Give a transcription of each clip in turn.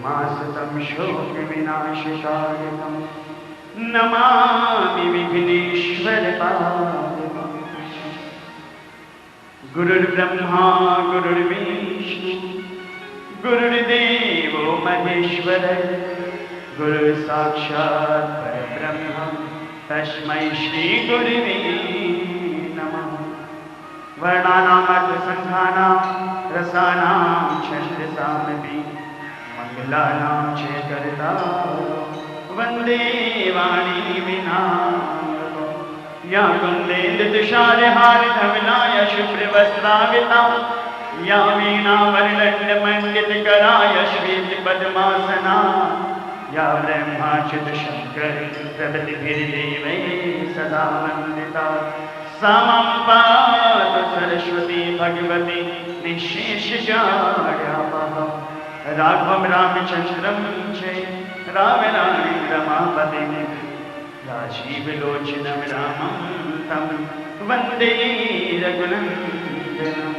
मासतं शोकविनाशकारितं नमामि विघ्नेश्वरपादं। गुरुर्ब्रह्मा गुरुर्विष्णु गुरुर्देवो महेश्वर गुरुसाक्षात् परब्रह्म तस्मै श्री गुरुवे नमः। वर्णानामर्थसङ्घानां रसानां छन्दसामपि मङ्गलानां च कर्ता वन्दे वाणी विनायकं। या कुन्देन्दुतुषारहारधवलाय शुभ्रवस्त्रावृता या वीणावरदण्डमण्डितकराय श्वेतपद्मासना या ब्रह्माच्युतशङ्कर प्रभृतिभिर्देवैः सदा वन्दिता सा मां पातु सरस्वती भगवती निःशेषजाड्यापहम्। राघवं रामचन्द्रं च रामराणीं रमापतिं राजीवलोचनं रामं तं वन्दे रघुनन्दनं।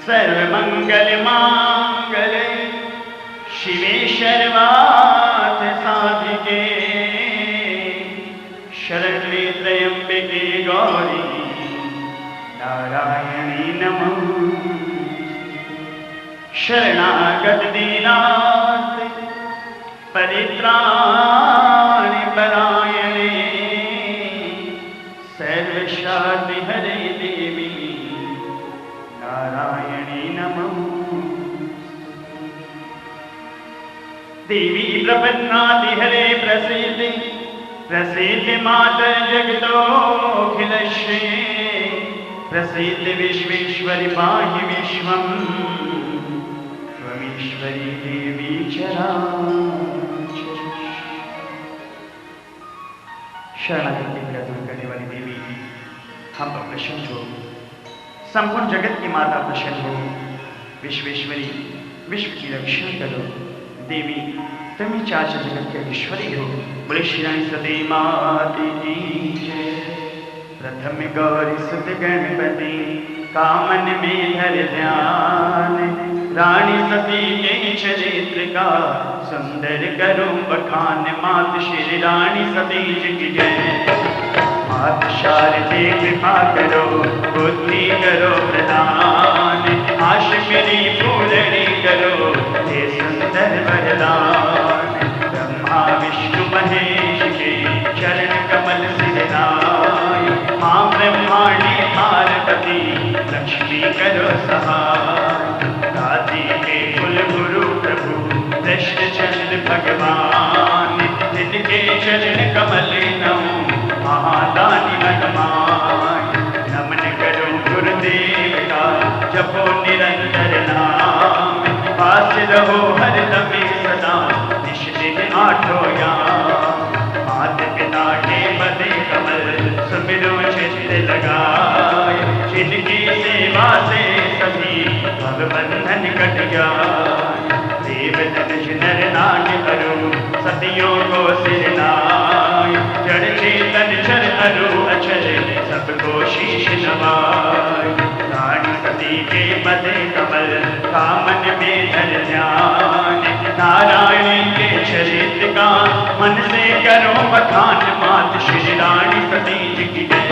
सर्वमङ्गलमाङ्गल्ये शिवे सर्वार्थसाधिके शरण्ये त्र्यम्बके गौरी नारायणी नमोस्तुते। शरणागत दीनार्त परित्राणि परायणे सर्वशान्तिहरे देवी नारायणी नमोस्तुते। देवी प्रपन्नाति प्रसीदि प्रसीदि मातः जगतोऽखिलस्य प्रसीदि विश्वेश्वरि पाहि विश्वं त्वमीश्वरी देवी चराचर। शरणागति का दूर करने वाली देवी हम पर प्रसन्न हो, संपूर्ण जगत की माता प्रसन्न हो। विश्वेश्वरी विश्व की रक्षा करो देवी, तुम ही चार जगत के ईश्वरी हो। बोले श्री रानी सती माता की जय। प्रथम गौरी सुत गणपति कामन में धर ध्यान, रानी सती के चरित्र का सुंदर करो बखान। मात श्री रानी सती जी की जय। मात शारदे कृपा करो बुद्धि करो प्रदान, आश मेरी पूरणी करो हे सुंदर वरदान। ब्रह्मा विष्णु महेश के चरण कमल सिरनाय, मां ब्रह्माणी पार्वती लक्ष्मी करो सहाय। दादी के कुल गुरु प्रभु कृष्णचंद्र भगवान, जिनके चरण कमल नमो महादानी मनमान। नमन करो गुरुदेव का जपो निरंतर नाम, पास रहो हरदम सदा निश दिन आठों याम। माता पिता के पदे कमल सुमिरो चित्त लगाए, जिनकी सेवा से सभी भवबंधन कट जाए। देवतन नर नाग करो सतियों को सिरनाय, जड़ चेतन चर अरु अचर सबको शीश नवाय। रानी सती के पदे कमल कामन में धर ध्यान, नारायणी के चरित्र का मन से करो बखान। मात श्री रानी सती जी की जय।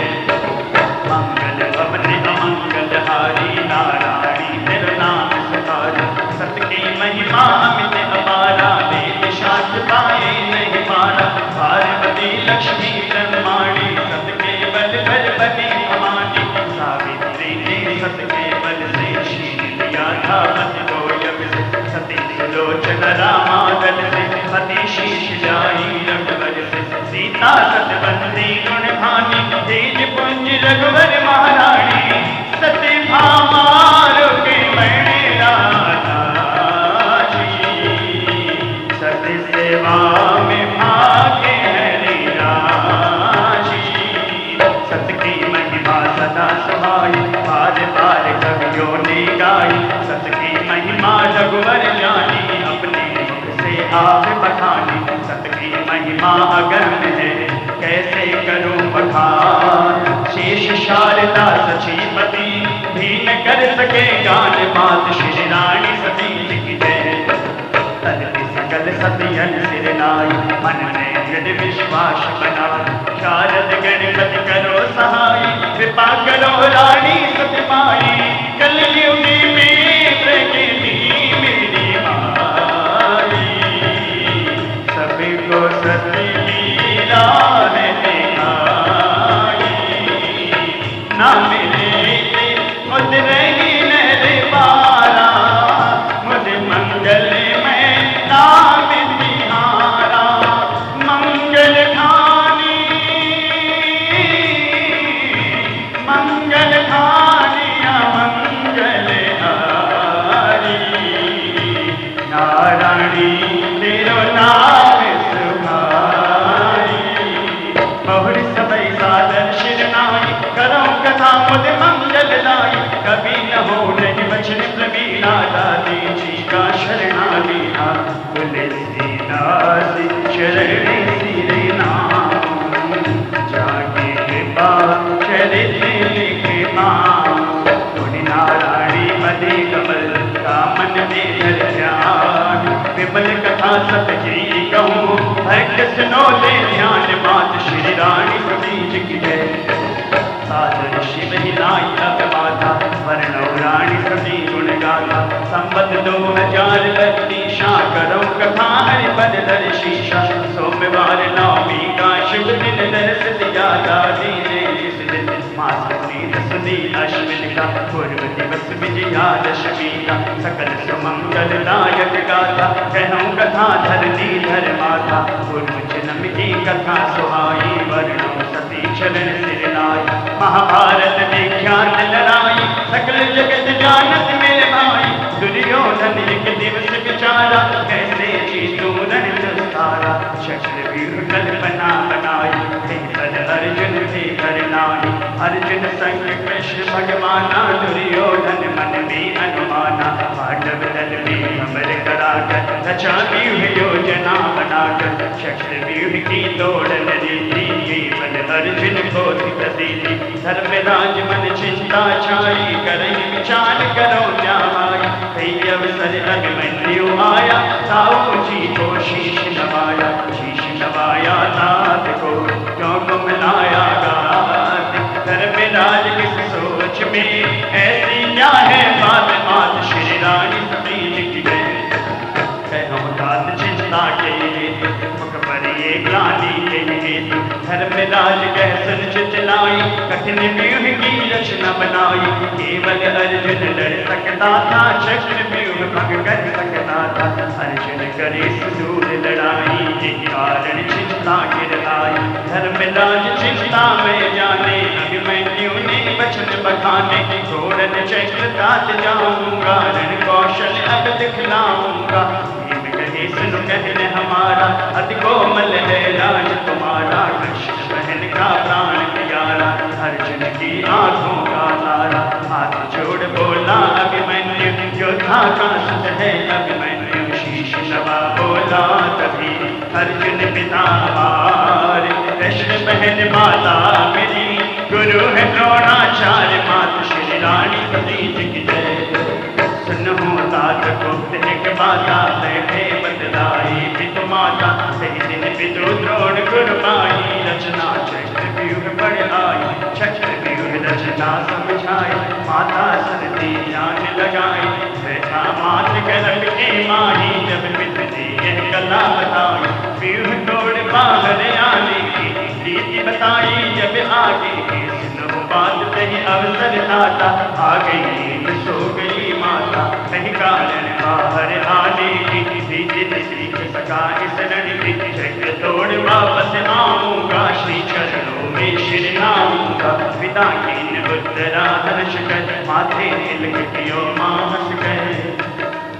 मंगल भवन अमंगल हारी, नारायणी तेरा नाम सहारा। सत की महिमा अमित अपारा, वेद शास्त्र पाए नहीं पारा। पार्वती लक्ष्मी ब्रह्माणी, सत के बल बल बनी भवानी। सावित्री ने सत के बल से शील दिया था पति को यज्ञ से। सती सुलोचन रामा दल से पति शीश जाई रघुवर से। सीता सतवंती गुण भानी, तेज पुंज रघुवर महारानी। सती भामा रोके मैंने राधा जी, सती सेवा में भागे हरि राजी। सत की महिमा सदा सुहाई, बार बार कवियों ने गाई। सत की महिमा रघुवर जानी, अपने मुख से आप बखानी। सत की महिमा अगम है कैसे करूं बखान। शेष शारदा सचीपति भी न कर सके गान। मात श्री रानी सती जी की जय। सकल सतियन सिर नाई, मन में दृढ़ विश्वास बनाई। शारद गणपति करो सहाय, कृपा करो रानी सतमाई। कलयुगी में प्रकृति मेरी माई, सबको सत्य की राह दिखाई। ना मिले मुझ रही नरबारा, मुझ मंगल में नाम तिहारा। मंगल ठानी मंगल ठानिया मंगल हारी। नारायणी तेरो नाम सुहाई, बहुरी सबई सादर शिरनाई। करो कथा मुझ मंगल लाई, कभी न हो नहीं बचन प्रवीणा। दादी जी का शरणा लीना, तुलसीदास शरण सिर नाम। जागे कृपा चरित लिखे पाऊं, तुनि नारायणी मदे कमल का मन में धर ध्यान। विमल कथा सत जी कहूँ, भक्त सुनो ले ध्यान। मात श्री रानी सतीज की जय, सादर शिव हिलाई अब माता। वर्णो रानी सती गुण गाथा, संबत 2032 करो कथा हरिपद दर शीशा। सोमवार नवमी का शुभ दिन दर्श दिया दादी ने इस दिन। मास पुनीत सुदी अश्विन का, पूर्व दिवस विजयादशमी का। सकल सुमंगल दायक गाथा, कहूँ कथा धरती धर माता। पूर्व जन्म की कथा सुहाई, वर्णो सती चरण सिर लाई। महाभारत विख्यात लड़ाई, सकल जगत जानत मेरे भाई। दुर्योधन एक दिवस विचारा, कैसे जीतूं रण दुस्तारा। चक्रव्यूह कल्पना बनाई, पद अर्जुन थे करनाई। अर्जुन संग कृष्ण भगवाना, दुर्योधन मन में अनुमाना। पांडव दल में अमर कराकर, रचा व्यूह योजना बनाकर। चक्रव्यूह की तोड़ लड़ी थी, केवल अर्जुन को थी प्रतीति। धर्मराज मन चिंता छाई, करई विचार करो क्या माई। कई अवसर अभिमन्यु आया, ताऊ जी को शीश नवाया। शीश नवाया तात को, क्यों गुमनाया गात। धर्मराज किस सोच में, ऐसी क्या है बात। मात श्री रानी सतीज की जय, कहूँ तात चिंता के हेतु। मुख पर ये ग्लानि के हेतु, धर्मराज कह सुन चितलाई। कठिन व्यूह की रचना बनाई, केवल अर्जुन लड़ सकता था। चक्रव्यूह भंग कर सकता था, अर्जुन करे सुदूर लड़ाई। ये कारण चिंता गिर आई, धर्मराज चिंता में जाने। अभिमन्यु ने वचन बखाने, घोरन चक्र तात जाऊंगा। रण कौशल अब दिखलाऊंगा, सुन कहने हमारा। अति कोमल है राज तुम्हारा, कृष्ण बहन का प्राण प्यारा। अर्जुन की आंखों का तारा, हाथ जोड़ बोला अभिमन्यु। योद्धा का सुत है अभिमन्यु, शीश नवा बोला तभी। अर्जुन पिता हमारे, कृष्ण बहन माता मेरी। गुरु है द्रोणाचार्य, मात श्री रानी सतीज की जय। सुनहु तात गुप्त एक बाता, बैठे बतलाई पितु माता। सही दिन पितु द्रोण गुरबाई, रचना चक्रव्यूह बढ़ाई। चक्रव्यूह रचना समझाई, माता सरती ध्यान लगाई। बैठा मात गर्भ के माही, जब पिता ने यह कला बताई। व्यूह तोड़ बाहर आने की रीति बताई जब आगे। सुनो बात सही अवसर आता, आ गई सो गई माता। नहीं कारण बाहर आने की, रीति सीख सका इस रण की। चक्र तोड़ वापस आऊंगा, श्री चरणों में शिरनाऊंगा। पिता की उत्तरा दर्श कर, माथे तिलक कियो मां हंस कर।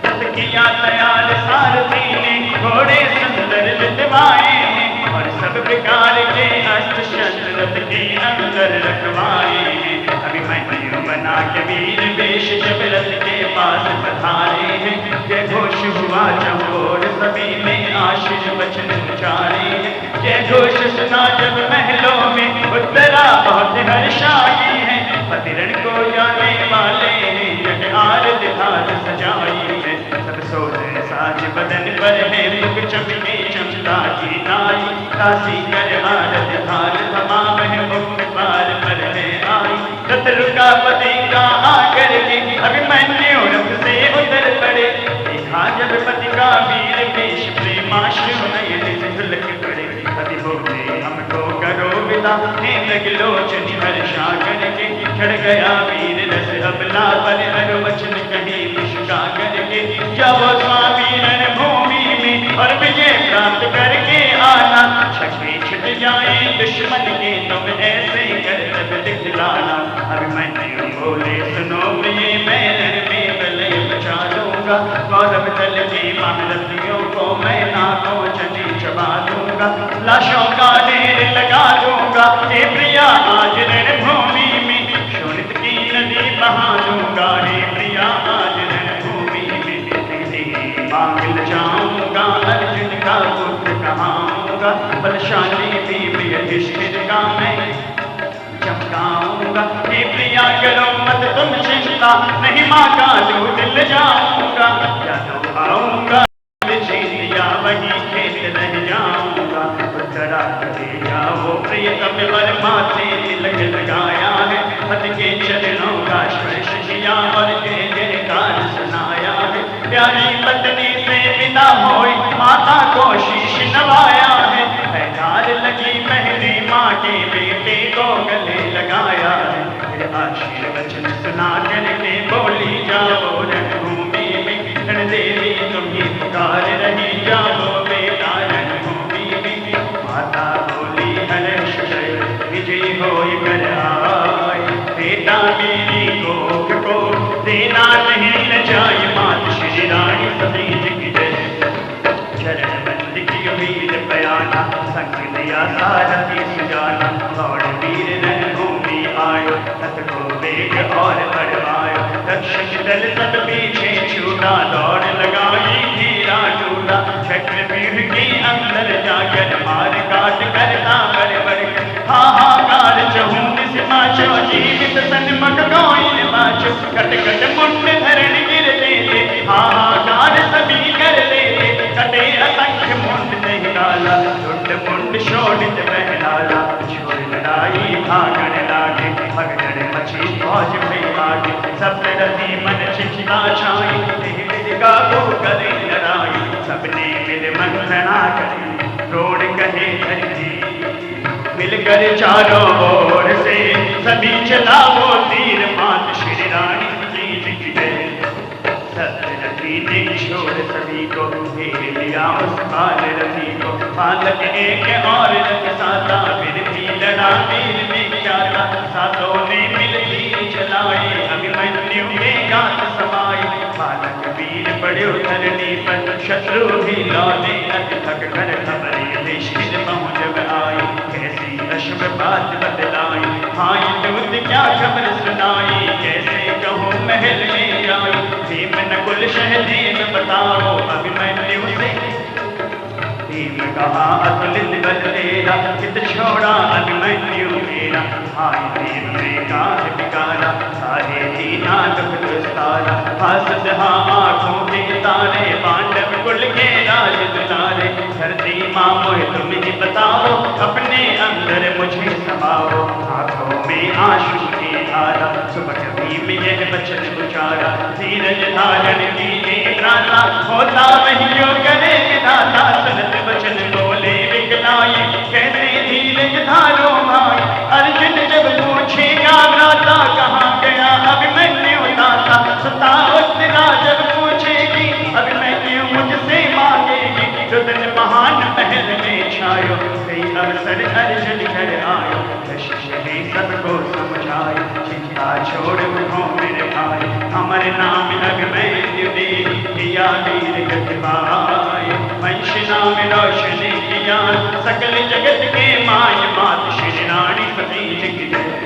तब किया तैयार सारथी ने, घोड़े सुंदर लिटवाए हैं। और सब प्रकार के अस्त्र शस्त्र रथ के अंदर रखवाए हैं। अभिमन्यु बना के वीर वेश, जब रथ के पास पधारे हैं। जय घोष हुआ चमोर, सभी में आशीष वचन उचारे हैं। जय घोष सुना जब महलों में, उत्तरा बहुत हर्षाई है। पतिरण को जाने वाले हैं, जग आरत धार सजाई है। सब सोच साज बदन पर है मुख चमके चमता की नाई, काशी कर आरत थाल थमा वह मुख पार पर है आई। रथ रुका पति का आकर के अभिमन्यु रथ से उतर पड़े, देखा जब पति का वीर पेश प्रेमाश्रु नयन से झलक पड़े। पति बोले हमको करो विदा, हे लगलोचन हर्षा करके चढ़ गया वीर रस अबला पर हर वचन कहे विष्का करके। जब स्वामी रणभूमि में और विजय प्राप्त करके आना, छके छिट जाए दुश्मन के तुम ऐसे कर तब दिखलाना। अभिमन्यु बोले सुनो प्रिय मैं रण में प्रलय बचा दूंगा, गौरव दल के महारथियों को मैं नाकों चने चबा दूंगा, लाशों का ढेर लगा दूंगा। हे प्रिया आज रणभूमि में शोणित की नदी बहा दूंगा, हे प्रिया आज रणभूमि में तेरी मांग लजाऊंगा। अर्जुन का पुत्र कहाऊंगा, बलशाली भी युधिष्ठिर का मैं चमकाऊंगा। हे प्रिया करो मत तुम चिंता, नहीं माँ का दूध ले जाऊंगा। या तो आऊंगा या वही खेत रह जाऊंगा। उत्तरा करे जाओ प्रियतम वर माथे तिलक लगाया है, पद के चरणों का स्पर्श किया और जय जयकार सुनाया है। प्यारी पत्नी से विदा होई माता को शीश नवाया है, पैदार लगी पहली माँ के बेटे को गले लगाया है। आशीर्वचन सुना करके बोली जाओ रणभूमि में, रणदेवी तुम्हें पुकार रही जाओ बेटा रणभूमि में। माता बोली हर्ष विजय होय कर आए, बेटा मेरी कोख को देना नहीं न जाए। मात श्री रानी सती की जय, चरण बंद की वीर बयाना, संग दिया सारथी सुजाना। दौड़ वीर रणभूमि आयो, रथ को वेग और बढ़वायो। रक्षक दल सब पीछे छूटा, दौड़ लगाई घेरा टूटा। चक्रव्यूह के अंदर जाकर मार काट करता बड़बड़, हाहाकार चहुमुख से माचो। जीवित सन्मुख कोई न बाचो, कट कट मुंड धरण गिरते थे, हाहाकार सभी करते थे। कटे असंख्य मुंड नहीं डाला, टुंड मुंड शोणित बह डाला। छोड़ लड़ाई भागण लागे, भगदड़ मची फौज में आगे। सब रथी मन चिंता छाई, का वो करे लड़ाई। सबने मिल मंत्रणा करी, रोड कहे धरती मिलकर चारों ओर से। सभी चलाओ तीर मात श्री रानी जी की जय। सब रथी ने छोड़ सभी को घेर लिया उस बाल रथी को। बालक एक और रथ साता, फिर भी लड़ा वीर विख्याता। सातों ने मिल तीर चलाए, अभिमन्यु के गात समाए। बालक वीर पड़े धरनी पर, शत्रु भी लौटे अति थक कर खबरे युधिष्ठिर पहुँच आई। कैसी अशुभ बात बतलाई, हाय दूत क्या खबर सुनाई। कैसे कहूँ महल में आई, भीम नकुल सहदेव बताओ अभिमन्यु से। भीम कहा अतुलित बल तेरा, चित छोड़ा अभिमन्यु मेरा। हाय भीम में काज बिगाड़ा, सारे दीना दुख दुस्तारा। हंसत हाँ आँखों के तारे, पांडव कुल के राज दुलारे। धरती माँ मोह तुम ही बताओ, अपने अंदर मुझे समाओ। आँखों में आंसू की धारा, सुबह भीम यह वचन उचारा। धीरज धारण कीजिए प्राता, होता वही जो करे विधाता। सुनत वचन बोले विकलाई, कैसे धीरज धारो भाई। अर्जुन जब पूछेगा भ्राता, कहाँ गया अभिमन्यु दाता। सुता उत्तरा जब पूछेगी, अभिमन्यु मुझसे मांगेगी। रुदन महान महल में छायो, कई अवसर अर्जुन घर आयो। कशिश ने सबको समझाए, चिंता छोड़ उठो मेरे भाई। अमर नाम अभिमन्यु दे, किया वीर गति पाए। वंश नाम रोशनी किया, सकल जगत के माय। मात श्री रानी सती की जय।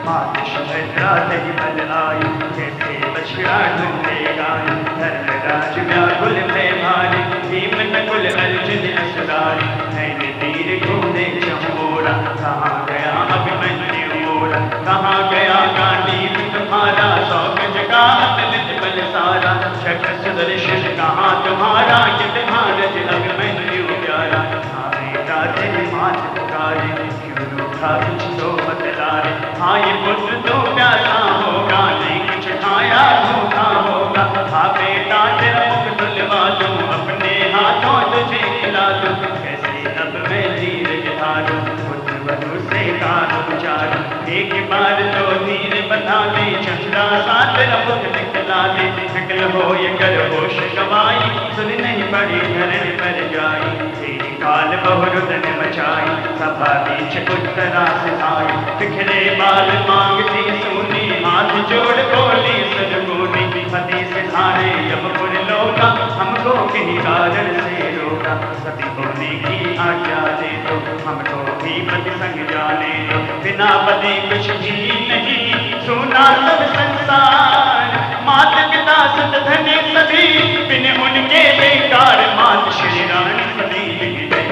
मात सुभद्रा दही बल आई, कैसे बछड़ा ढूंढे गाय। धर्मराज व्याकुल भय भारी, भीम नकुल अर्जुन असुरारी। नैन तीर ढूंढे चमोरा, कहाँ गया अभिमन्यु मोरा। कहाँ गया गांडीव तुम्हारा, सौ गज का अतुलित बल सारा। चक्र सुदर्शन कहाँ तुम्हारा, कितना रज अभिमन्यु प्यारा। हाँ बेटा तेरी मात पुकारे, क्यों रूठा कुछ तो बतलाए। हाँ ये पुत्र तो प्यासा होगा, नहीं कुछ खाया भूखा होगा। हाँ बेटा तेरा मुख धुलवा दूं, अपने हाथों तुझे खिला दूं। कैसे अब मैं धीरज धारूं, पुत्र वधू से कान उचारूं। एक बार तो धीर बता दे, चंदा सा तेरा मुख दिखला दे। विकल हो ये कर होश गवाई, सुन नहीं पड़ी धरण पर जाई। तेरी काल बहुरुदन मचाई, सभा बीच उत्तरा से आई। बिखरे बाल मांगती सोनी, हाथ जोड़ बोली सदगुनी। पति से हारे अब पुर लोका, हमको किन्हीं कारण से रोका। सती होने की आज्ञा दे दो, हमको भी पति संग जाने दो। बिना पति कुछ भी नहीं, सोना सब संसार। मात पिता सुत धने सभी, बिन उनके बेकार। मात श्री रानी सती लिख गई,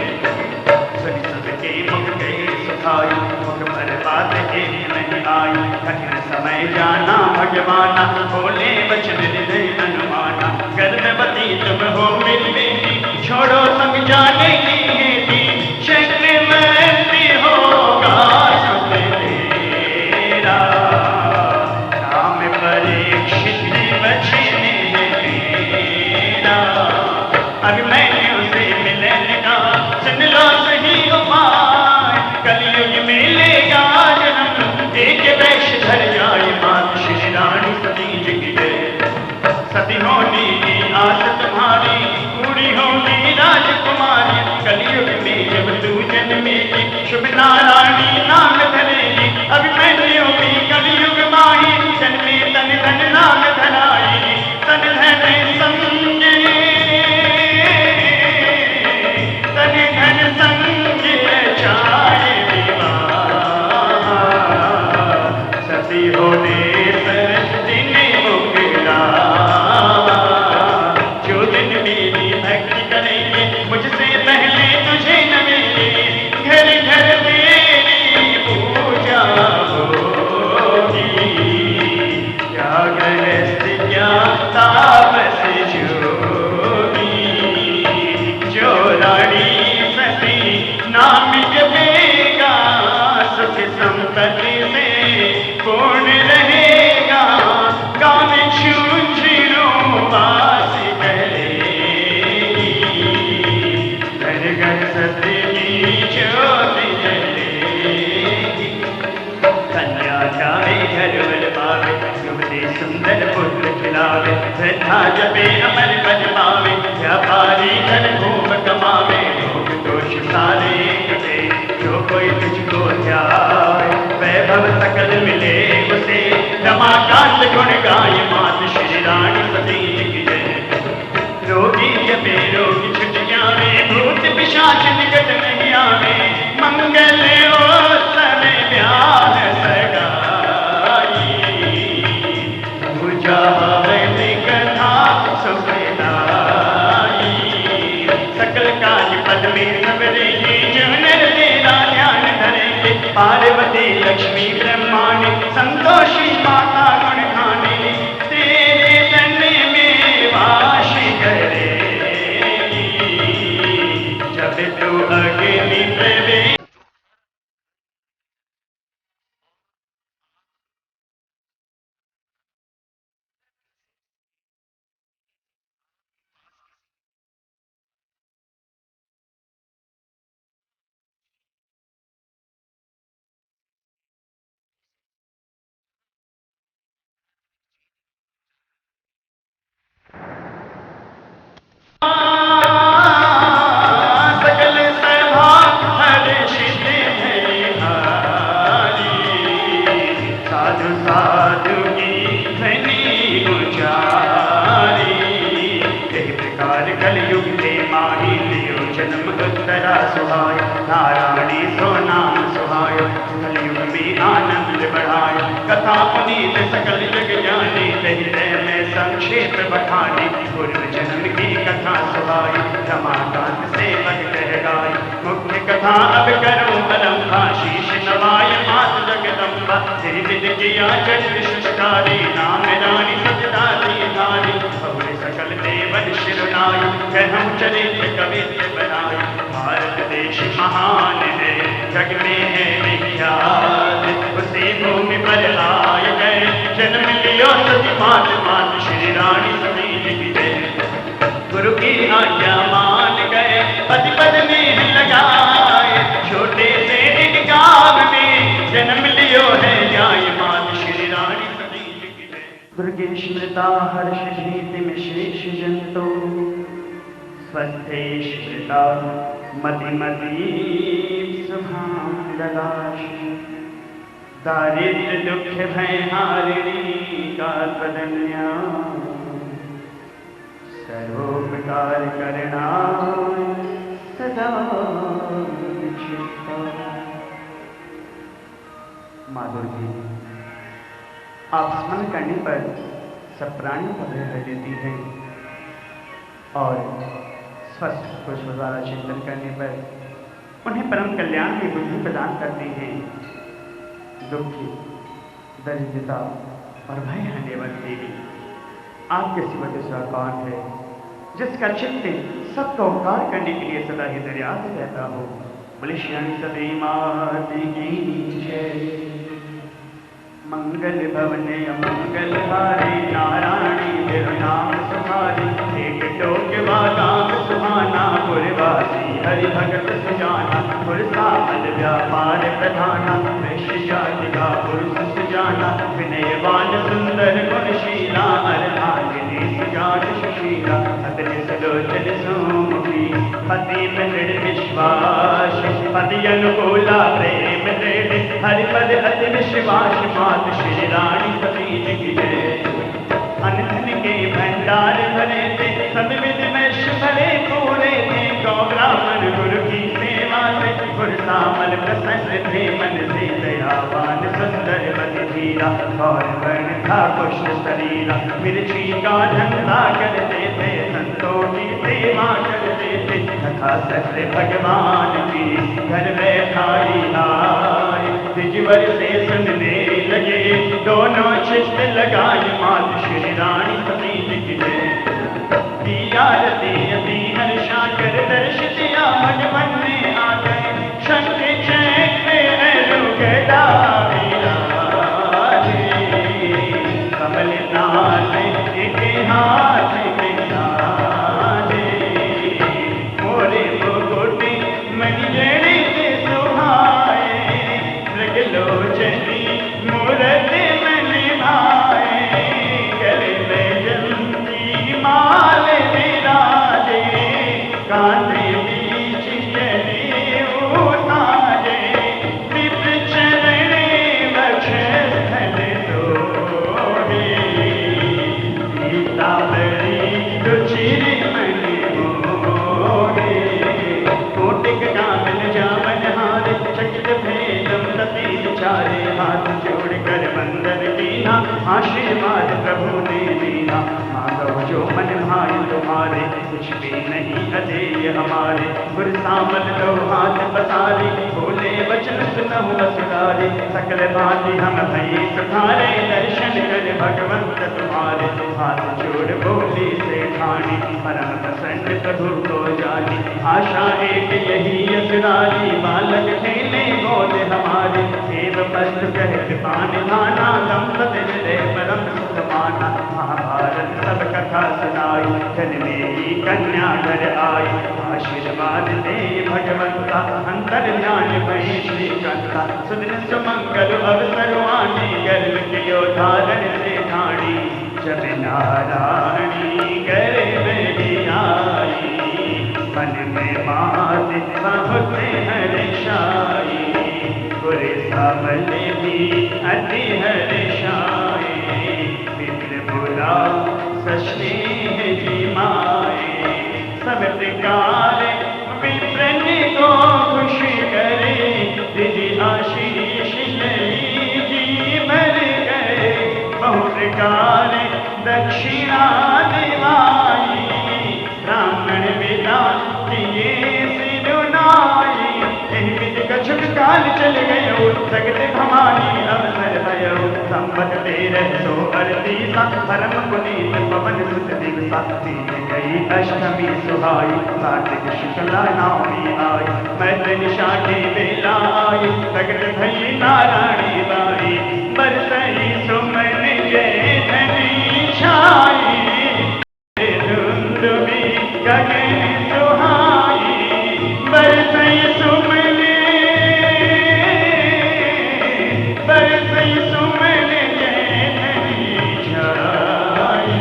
सभी सबके मुख गए सुखाई। मुख पर बात एक नहीं आई, कठिन समय जाना भगवाना। बोले वचन हृदय अनुमाना, गर्भवती तुम हो मेरी बेटी, छोड़ो संग जाने की हेती। चक्रवर्ती होगा सुख तेरा, नाम परीक्षित बचने तेरा। अभिमन्यु से मिलने का सुन लो सही उपाय, कलयुग में लेगा जन्म एक वैश्य धर जाए। मात श्री रानी सती जग गए, सती होने की आस तुम्हारी पूरी होगी राजकुमारी। कलयुग में जब तू जन्मेगी, शुभ नारायणी नाम धरेगी। अभिमन्यु भी कलयुग माही, जन्मे तन धन नाम धराई। तन धन संगे, तन धन संगे चाहे विवाह। सती होने पर दिन मुकला, जो दिन मेरी भक्ति करेंगे, मुझसे पहले तुझे न मिलेंगे। घर घर मेरी पूजा होगी, क्या गृहस्थ क्या तापस जोगी। जो रानी सती नाम जपेगा, सुख संपत्ति से पूर्ण रहेगा। गाँव में झुंझुनों वास करेगी, घर घर सती की ज्योत जलेगी। कन्या जावे घर वर पावे, युवती सुंदर पुत्र खिलावे। श्रद्धा जपे अमर पद पावे, व्यापारी धन खूब कमावे। भोग दोष सारे कटे, जो कोई तुझको ध्याए। वैभव सकल मिले उसे, रमाकांत गुण गाय। मात श्री रानी सती जग जय, रोगी जपे रोगी छुट जावे। भूत पिशाच निकट नहीं आवे, मंगल हो समय ब्याह सगाई। पूजा हवन कथा सुखदाई, सकल काज पद में सबरेंगे। जो नर तेरा ध्यान धरेंगे, पार्वती लक्ष्मी ब्रह्मांड संतोषी माता गुण गाने। तेरे तन में वास करेगी, जब तू अग्नि प्रवेश। सकल सभा हर्षित भयहारी, साधु साधु की ध्वनि उचारी। इस प्रकार कलयुग के माही, लियो जन्म उत्तरा सुहाय। नारायणी सो नाम सुहाय, कलयुग में आनंद बढ़ाय। कथा पुनीत सकल जग जाने, हृदय में संक्षेप बखाने। पूर्व जन्म की कथा सुहाई, रमाकांत से पद कह गाय। मुख्य कथा अब करो परंपा, शीश नवाय मात जगदम्बा। विद किया चंद्र शुष्कारी, नाम रानी सजदा दी धारी। केवल शिरुनाई, कहूँ चरित्र कवित्र बनाई। भारत देश महान है, जग में है विख्यात, उसी भूमि पर आए गए, जन्म लियो सती मात मात श्री रानी सती की जय। गुरु की आज्ञा मान गए, पति पद में लगाए, छोटे से एक गाँव में जन्म लियो है न्याय मात श्री रानी सती की जय। दुर्गे स्मृता हर्ष भीति में शेष जंतो, स्वस्थे स्मृता मति मति शुभां ददाशि। दारिद्र्य दुख भय हारिणी का त्वदन्या, सर्वोपकार करना सदा निक्षिप्ता। माँ दुर्गे आप स्मरण करने पर सब प्राणियों का भय हर देती हैं और स्वस्थ पुष्प द्वारा चिंतन करने पर उन्हें परम कल्याण की बुद्धि प्रदान करती हैं। दुखी दरिद्रता और भय हरने वाली देवी आपके सिवा दूसरा कौन है, जिसका चित्त सबका उपकार करने के लिए सदा ही दरियाद रहता हो। बोले श्री सती माता की जय। मंगल भवने अमंगल हारी, नारायणी तेरा नाम सुहारी। एक टोक वागाम सुहाना, पुरवासी हरि भगत सुजाना। पुरसामल व्यापार प्रधाना, वैश्य जाति का पुरुष सुजाना। विनयवान सुंदर गुणशीला, अर्हांगिनी सुजात सुशीला। अतुल सुलोचन सुमुखी, पति में दृढ़ विश्वास। पति अनुकूला प्रेम दृढ़, हरिपद अति विश्वास। मात श्री रानी सती की जय। अनधन के भंडार भरे थे, सब विध में भरे पूरे थे। गौ ब्राह्मण गुरु की सेवा से, पुरसामल प्रसन्न थे मन से। दयावान सुंदर मति धीरा, और वर्ण था पुष्ट शरीरा। मिर्ची का धंधा करते थे, संतों की सेवा करते थे। तथा सत्य भगवान की घर बैठाई आए, द्विजवर से सुनने लगे, दोनों चित्त लगाए। मात श्री रानी सती की जय। आरती अति हर्षा कर, दर्श दिया मन मन में आ गए। शंख चक्र अरु गदा विराजे, कमल नाथ एक हाथ में साजे। मोरे मुकुट मणिजरी से सुहाए, मृगलोचनी मूरत मन भाए। गले में जंती माल विराजे, कांधे बीच जनेऊ साजे। विप्र चरण वक्षस्थल सोहे, पीतांबरी रुचिर मन मोहे। कोटिक कानन जामन हारे, चकित भेदम सती विचारे। हाथ जोड़ कर वंदन कीना, आशीर्वाद प्रभु ने दीना। मांगो जो मन भाई तुम्हारे, कुछ भी नहीं अधेय हमारे। पुरसामल लो हाथ पसारे, बोले वचन सुनहु असुरारे। सकल भांति हम भई सुधारे, दर्शन कर भगवंत तुम्हारे। हाथ जोड़ बोली से ठानी, परम प्रसन्न प्रभु को जानी। आशा एक यही असुरारी, बालक खेले गोद हमारे। सेव पस्त कह कृपान धाना, दंपत हृदय परम सुख माना। महाभारत सब कथा सुनाई, जन्मे ही कन्या घर आई। आशीर्वाद दे भगवंता, अंतर ध्यान भई श्रीकांता। सुदिन सुमंगल अवसर आनी, गर्भ कियो धारण से ठाणी। जब नारायणी गर्भ में आई, मन में मात बहुत हर्षाई। पुरसामल भी अति हर्षाई, मित्र बोला सस्नेह जी माए। सब प्रकार विप्रन को खुश करे, दिजी आशीष जी भर गए। बहु प्रकार दक्षिणा दिवाई, ब्राह्मण विदा किए सिरुनाई। विध कछुक काल चल गयो सगत भवानी अवसर भयो संबत 1338 परम पुनीत पवन सुत दिवसा तीन गई अष्टमी सुहाई कार्तिक शुक्ला नवमी आई मैत्र निशा की बेला आई सगत भई नारायणी बाई बरसई सुमन जय धनी छाई धुंधुमी गगन सुहाई बरसई सुमन जय धनी छाई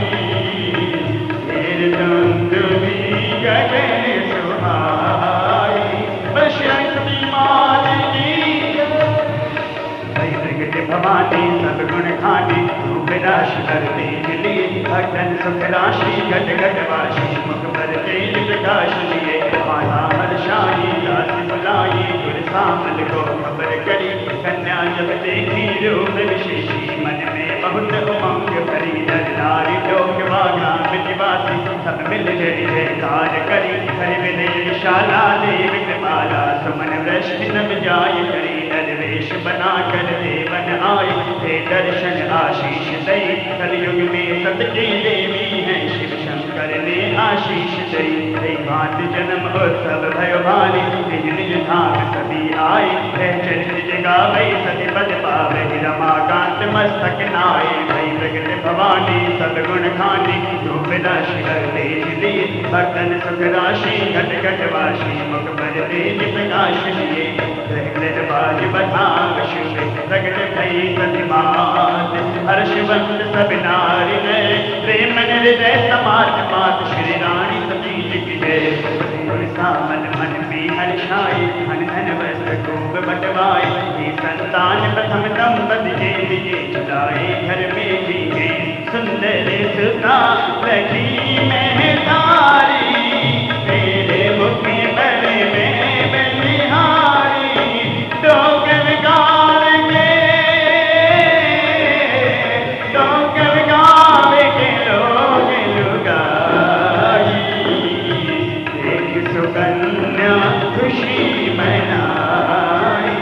धुंधुमी गगन सुहाई बशंती मात की प्रगट भवानी सब गुण खानी रूप राशि करते मिली भक्तन सुख राशि घट घट वाशी मुख पर तेज प्रकाश लिए माता हर्षाई दास बुलाई गुर सामल को खबर करी कन्या जब देखी रूप विशेषी मन में बहुत उमंग भरी नर नारी लोक वागा मितवासी सब मिल जय जयकार करी हरि विनय विशाला देव कृपाला सुमन वृष्टि नभ जाय करी दरवेश बना कर देवन आए थे दर्शन आशीष दई कलयुग में सतकी देवी है शिव शंकर ने आशीष दई कई बात जन्म उत्सव भयो भारी निज निज धाम सभी आए है चरित जगा भई सति पद पावे रमाकांत मस्तक नाये भई प्रगट भवानी सब गुण खानी रूप राशि हर तेज दी भक्तन सुख राशि घट घट वाशी मुख पर तेज प्रकाश लिए बाज बधाव शुभ प्रगट भई प्रतिमात हर्षवंत सब नारी ने प्रेम हृदय समार्थ मात श्री रानी सती की जय सामन मन में हर्षाई धन धन वस्त्र खूब बटवाए ये संतान प्रथम दंपति के लिए चलाए घर में दी गई सुंदर सुता लगी में तारी तेरे मुख बड़े में बलिहारी डोकर गावे के लोग लुगाई एक सुकन्या खुशी मनाई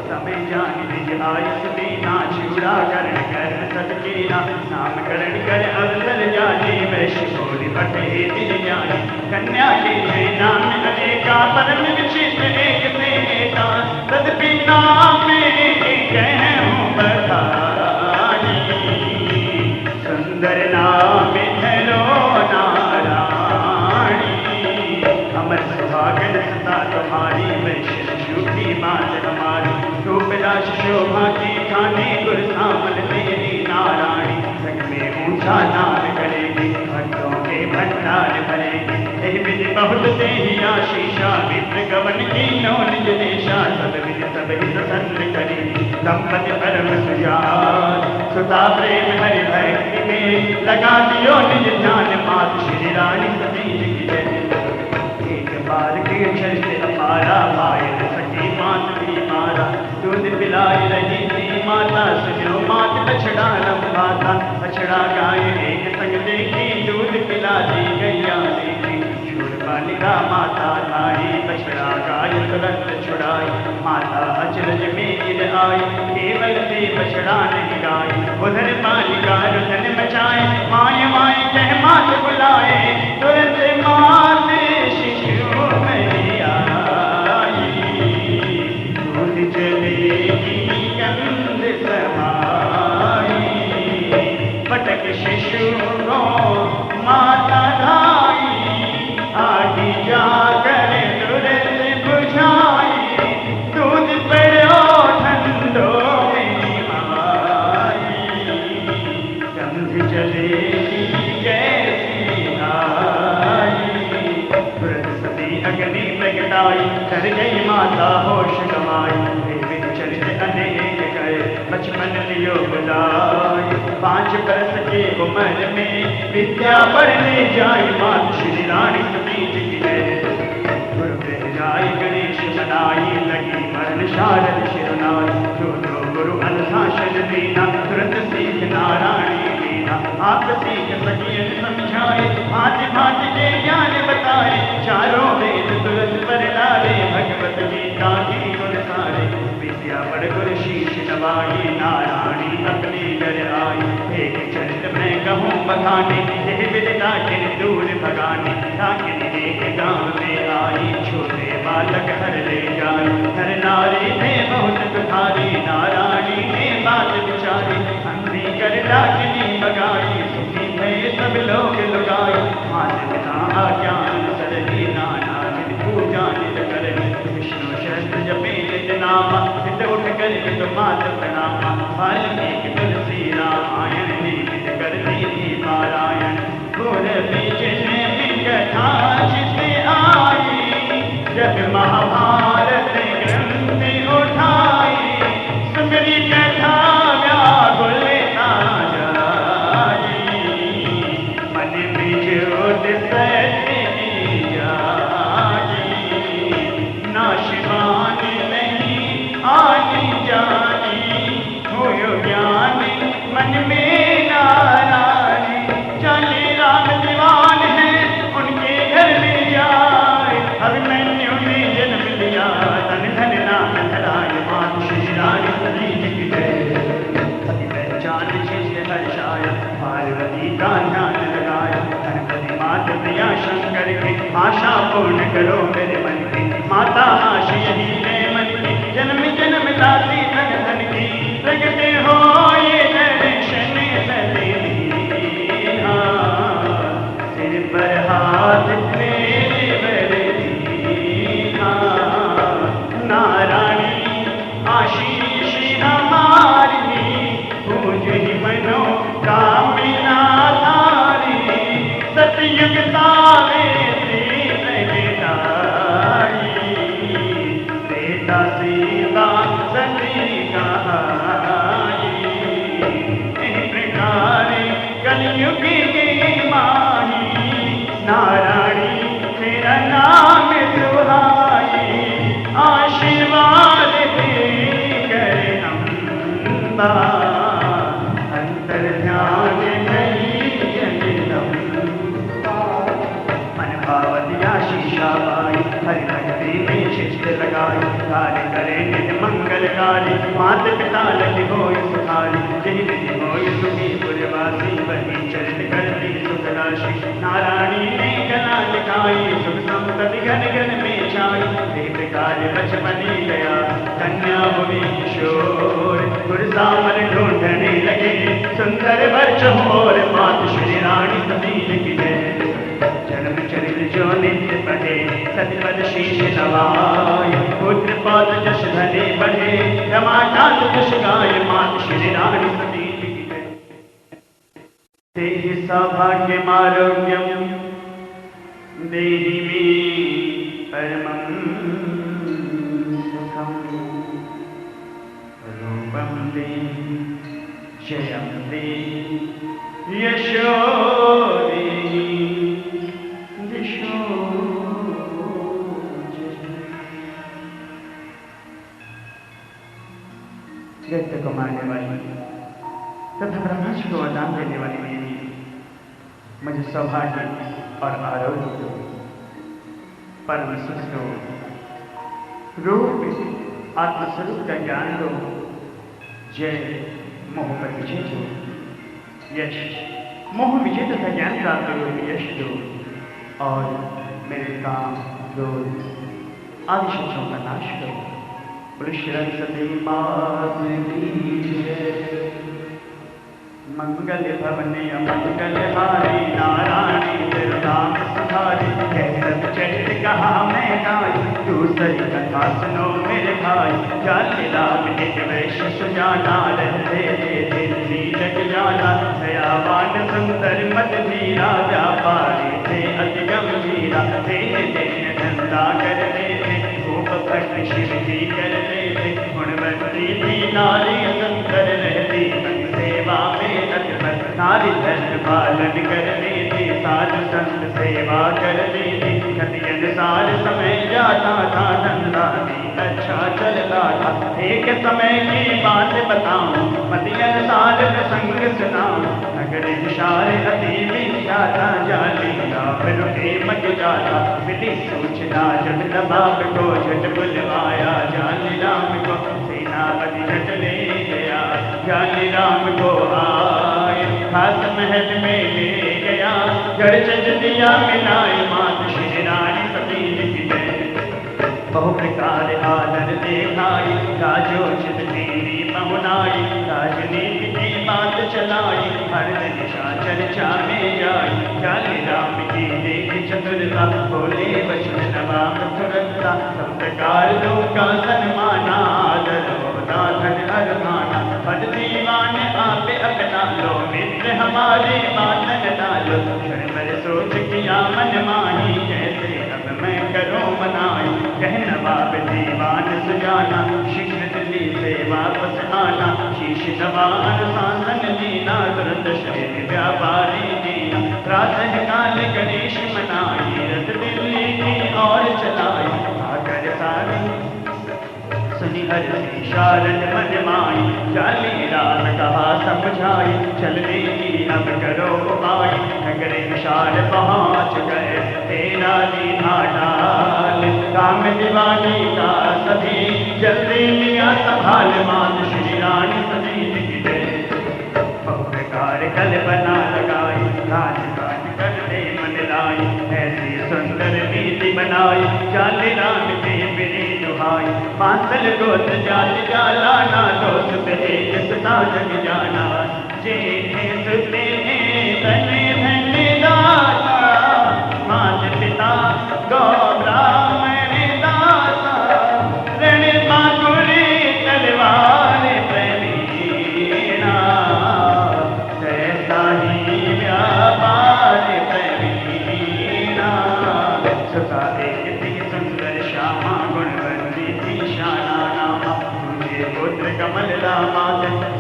समय जान निज आयुष दीना चूड़ा करण कर सदकेना नामकरण कर अवसर जाने वैश्य बोली पटे दिल जाने कन्या के जय नाम अनेका परम विशिष्ट एक से एका तदपि नाम में कहूँ बधाई सुंदर नाम धरो नारायणी अमर सुहागन सदा तुम्हारी वैश्य शुद्धि बात हमारी रूप राशि शोभा की खाने गुर सामल तेरी नारायणी संग में ऊंचा नाम करेगी भक्तों के भंडार भरेगी यही विधि बहुत से ही आशीषा मित्र गवन की नो निज देशा सब विधि सब हित संग करी दंपति परम सुजान सुता प्रेम हरि भक्ति में लगा दियो निज ध्यान मात श्री रानी सती की जय एक बार के चलते अपारा पायल सखी मात भी मारा दूध पिलाई रही थी माता सुनो मात बछड़ा लंबा था बछड़ा गाय एक संग देखी दूध पिला दी गैया देखी बालिका माता धारी बछड़ा गाय तुरंत छुड़ाई माता अचरज में गिर आई केवल से बछड़ा नहीं गाई उधर बालिका रुदन मचाए माय माय कह मात बुलाए तुरंत मात शिशु में आई दूध चलेगी गंध समाई पटक शिशु को माता धाई आगे जाकर तुरंत बुझाई दूध पड़ो ठंडो मेरी माई गंध चलेगी कैसी आई तुरंत सती अग्नि प्रगटाई कर गई माता होश गवाई चरित अनेक गए बचपन लियो बुलाई 5 बरस की उम्र में विद्या पढ़ने जाई मात श्री रानी सती की जय गुरु जाई गणेश मनाई लगी मरण शारद शिरनाई जो गुरु अनुशासन देना तुरंत सीख नारायणी लेना आप सीख सकियन समझाए भांति भांति के ज्ञान बताए चारों वेद तुरंत पर लावे भगवत गीता की गुण गवाई, नारायणी अपने घर आई। एक चरित मैं कहूँ बखाने, यह विरता किन दूर भगाने। राकिन एक गाँव में आई, छोटे बालक हर ले जाई। हर नारी थे बहुत दुखारी, नारायणी ने बात विचारी। अंधी कर डाकिनी बगाई, सुखी थे सब लोग लुगाई। मात पिता आज्ञान सरही, नाना विधि पूजा नित करही। विष्णु सहस्त्र जपे नित नामा, नित उठ कर नित मात प्रणामा। वाल्मीकि तुलसी रामायण, नित करती थी पारायण। पूर बीच में कथा चित आई, जब महाभारत ग्रंथ उठाई। सुंदरी कथा व्याकुल जाई, मन में ज्योत सत्य की जागी। नाशवान नहीं आनी जानी, होयो ज्ञान मन में नारायणी। चले राम दीवान है उनके घर में जाए, अभिमन्यु ने जन्म लिया धन धन नाम धराए। मात श्री रानी सती की जय, अति पहचान जिसे हर्षाया। पार्वती का ध्यान लगाया, गणपति मात प्रिया शंकर के। आशा पूर्ण करो मेरे मन की, माता आश यही है मन की। जन्म जन्म लाती धन धन की, लगते हो ये दर्शन सती दीना। सिर पर हाथ मेरे बर दीना, नारायणी आशीष हमारी। पूज ही मनो कामना तारी, सतयुग सावित्री प्रगटाई। त्रेता सीता सती कहाई, इस प्रकार कलयुग की माही। नारायणी तेरा नाम सुहाई, आशीर्वाद दे कर अम्बा। अंतर ध्यान करी जगदम्बा, मन भावती आशीषा पाई। हरि भक्ति में शिष्ट लगाई, कार्य करे नित मंगलकारी। मात पिता लखी होय सुखारी, जही विधि होय सुखी पुरवासी। वही चरित करती सुख राशि, नारायणी ने कला दिखाई। सुख संपत्ति घन घन में छाई, हे प्रकार बचपने गया कन्या हुई किशोर। गुरसामल ढूंढने लगे सुंदर वर चहोर। मात श्री रानी सती की जय, जन्म चरित जो नित्य पढ़े। सतपद शीश नवाय, पुत्र पौत्र जश धने बढ़े। रमाकांत जश गाय, मात श्री रानी सती की जय। देहि सौभाग्यमारोग्यं, देहि मे परमं सुखं। रूपं देहि जयं देहि यशो देहि दिशो दैत्य को मारने वाली तथा ब्रह्मास्त्र को वरदान देने वाली देवी, मुझे सौभाग्य और आरोग्य दो, परम सुख दो, रूप आत्मस्वरूप का ज्ञान दो। जय मोह पर विजय दो, यश मोह विजय तथा ज्ञान प्राप्त हो यश दो। और मेरे काम क्रोध आदि शत्रुओं का नाश करो। सती मात की जय। मंगल भवने अमंगल हारी, नारायणी राम सुधारी। कैसब चरित कहा मैं गाई, दूसरी कथा सुनो मेरे भाई। जाल लाभ निज वैश्य सुजाना, रहते थे दिल्ली जग जाना। दयावान सुंदर मत धीरा, व्यापारी थे अति गंभीरा। देन देन धंधा करते थे, खूब भक्त शिव जी करते थे। गुणवती थी नारी सुंदर रहती, सेवा में तत्पर। नारी धर्म पालन करने थी, साधु संत सेवा करने थी। गति अनुसार समय जाता था, धंधा भी अच्छा चलता था। एक समय की बात बताऊं, मति अनुसार प्रसंग सुनाऊं। नगर विशाल अति विख्याता, जाली लाभ रुके मच जाता। मिली सूचना जब नवाब को, झट बुलवाया जाली राम को। सेनापति झट ले गया ज्ञानी राम को आए, खास महल में ले गया, जड़ चज दिया मिलाई, मात श्री रानी सती की जय। बहु प्रकार आदर देखाई, राजोचित तेरी पहुनाई, राजनीति की बात चलाई, हर दिशा चर्चा में जाई। ज्ञानी राम की देख चतुरता, बोले वचन नवाब तुरंता, सब प्रकार लोका सन्माना, आदर होता धन अरमाना। पद दीवान आपे अपना लो, मित्र हमारे बात न डालो, क्षण भर सोच किया मन माही, कैसे अब मैं करूं मनाई। कह नवाब दीवान सुजाना, शीघ्र दिल्ली से वापस आना, शीश नवा अनुशासन लीना, तुरंत शरीर व्यापारी दीना। प्रातः काल गणेश मनाई, रथ दिल्ली की ओर चलाई, आकर सारी सुनी हरसी शारद मन माई। जाली राम कहा समझाई, चलने की अब करो उपाय, नगरे विशाल पहुँच गए, तेरा दीना डाल, काम दिवाली का सभी जल्दी लिया संभाल, मात श्री रानी सती की जय। बहुप्रकार कल्पना लगाई, राजकाज करने मन लाई, ऐसी सुंदर नीति बनाई, जाले राम के बिने दुहाई। मातल गोत्र जाति जाला ना, दोस्त सता जग जाना, जे सुते तने धन दाता, मात पिता गौ ब्राह्मण दाता, रण माकुरी तलवार प्रवीणा, जैसा ही व्यापार प्रवीणा। सुता एक थी सुंदर श्यामा, गुणवंती थी शाना नामा, तुझे पुत्र कमल रामा,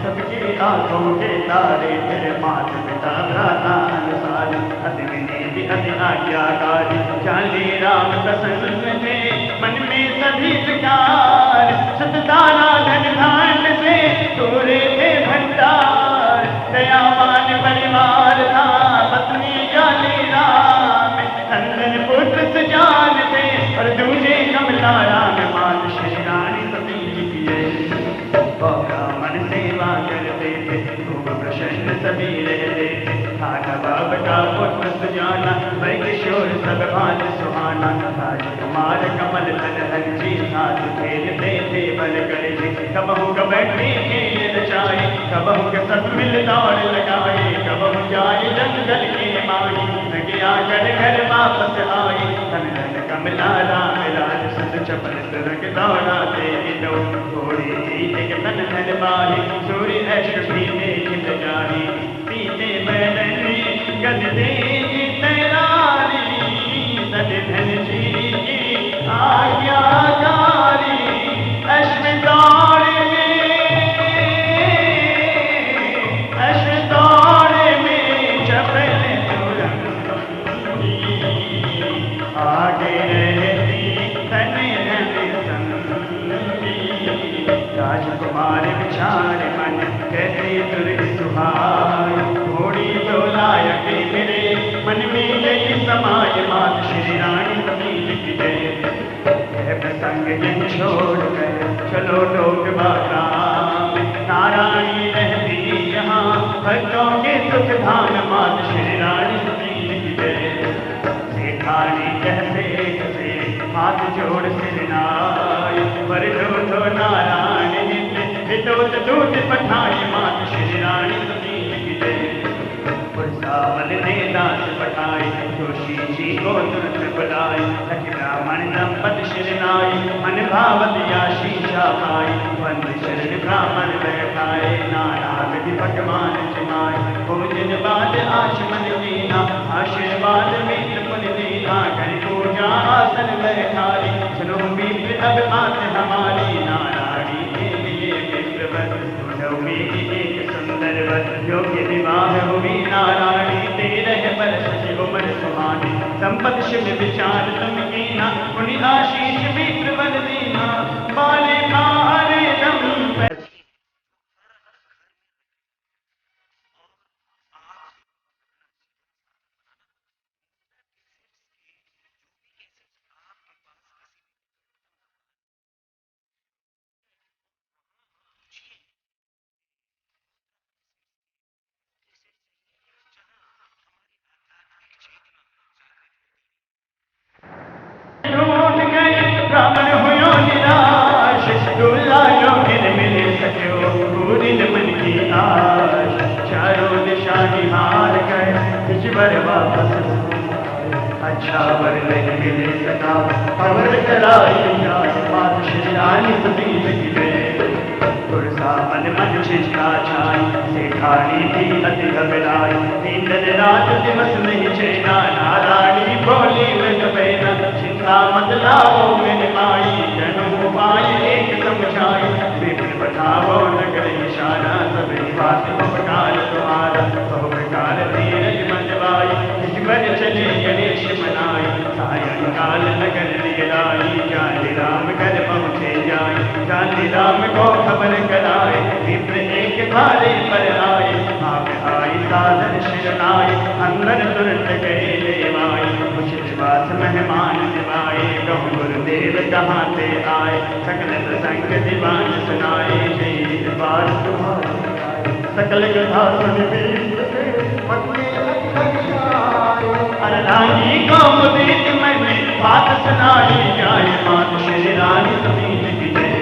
सबकी आंखों के तारे, तेरे मात पिता भ्राता अनुसार, अति विनीति अति आज्ञाकारी। जाली राम प्रसन्न थे, मन में सभी विकार, सतदाना धन धान्य से तोरे थे भंडार। दयावान परिवार था, पत्नी जाली राम, नंदन पुत्र सुजान थे, और दूजे कमला राम, मात श्री रानी सती की जय। ब्राह्मण सेवा करते थे, खूब प्रसन्न सभी रहते थे, था नवाब का पुत्र सुजाना, वै किशोर सब भात सुहाना। राजकुमार कमल तनहन जी, साथ खेलते थे बल कर जी, कबहू कबड्डी खेल रचाए, कबहू के सब मिल दौड़ लगाए, कबहू जाए जंगल के माही, न गया कर घर वापस आए। धन धन कमला राम राज, सद चपल तुरक दौड़ाते दो, थोड़ी सी एक तन धन बाही, सूर्य ऐश भी देख न जाही, पीते बैठने गद देगी तैरारी, धन धन जी की आज्ञाकारी। अश्व दौड़ में चपल तुरंगी, आगे रहती धन धन संगी। राजकुमार विचार मन, कैसे दुर्ग सुहाय, घोड़ी तो लायक मेरे, मन में यही समाय, मात श्री रानी सती की जय। प्रसंग जिन छोड़ गए, चलो लोग बाराम, नारायणी रहती यहाँ, भक्तों के सुख धाम, मात श्री रानी सती की जय। सेठानी कहते कसे, हाथ जोड़ सिरनाय, पर दो नारायण हितोत दूत पठाए, मात श्री रानी सती की जय। पुरसावल ने दास पठाए, जोशी जी को तुरंत बुलाए, लखी ब्राह्मण दंपत शिरनाई, मन भाव दिया शीशा पाई, बंद शरण ब्राह्मण बैठाए, नाना विधि पकवान जमाए। भोजन बाद आचमन लीना, आशीर्वाद मित्र पुन दीना, कर पूजा आसन बैठाई, सुनो मित्र अब बात हमारी, नारायणी के लिए मित्रवत, की एक सुंदर वत, योग्य विवाह हुई नारायणी, 13 वर्ष की उम्र सुहानी, संपत शिव विचार तुम कीना, उन्हीं आशीष मित्र बन दीना, बाले मारे दम। वापस अच्छा वर नहीं मिले सका अवर कराई जाए मात श्री रानी सती गिरे तुरसा मन मन छिचका छाई सेठानी भी अति घबराई नींदन रात दिवस नहीं चैना नारायणी बोली में बैना चिंता मत लाओ मेरे माई जनु उपाय एक समझाई विपिन बताओ नगर इशारा सब बात उपकार तुम्हारा बहु प्रकार धीरज मनवाई जीवन चले गणेश मनाई सायं काल नगर दिलाई जाने राम घर पहुँचे जाए जाने राम को खबर कराए विप्र एक भारे पर आए आप आई साधन शिरनाए अंदर तुरंत गए लेवाई उचित बात मेहमान दिवाए कहूँ गुरुदेव कहाँ से आए सकल प्रसंग दीवान सुनाए जय बार सकल कथा सुन अरनाई को मुदीत मैंने बात सुनाई जाए मात श्री रानी सती की जय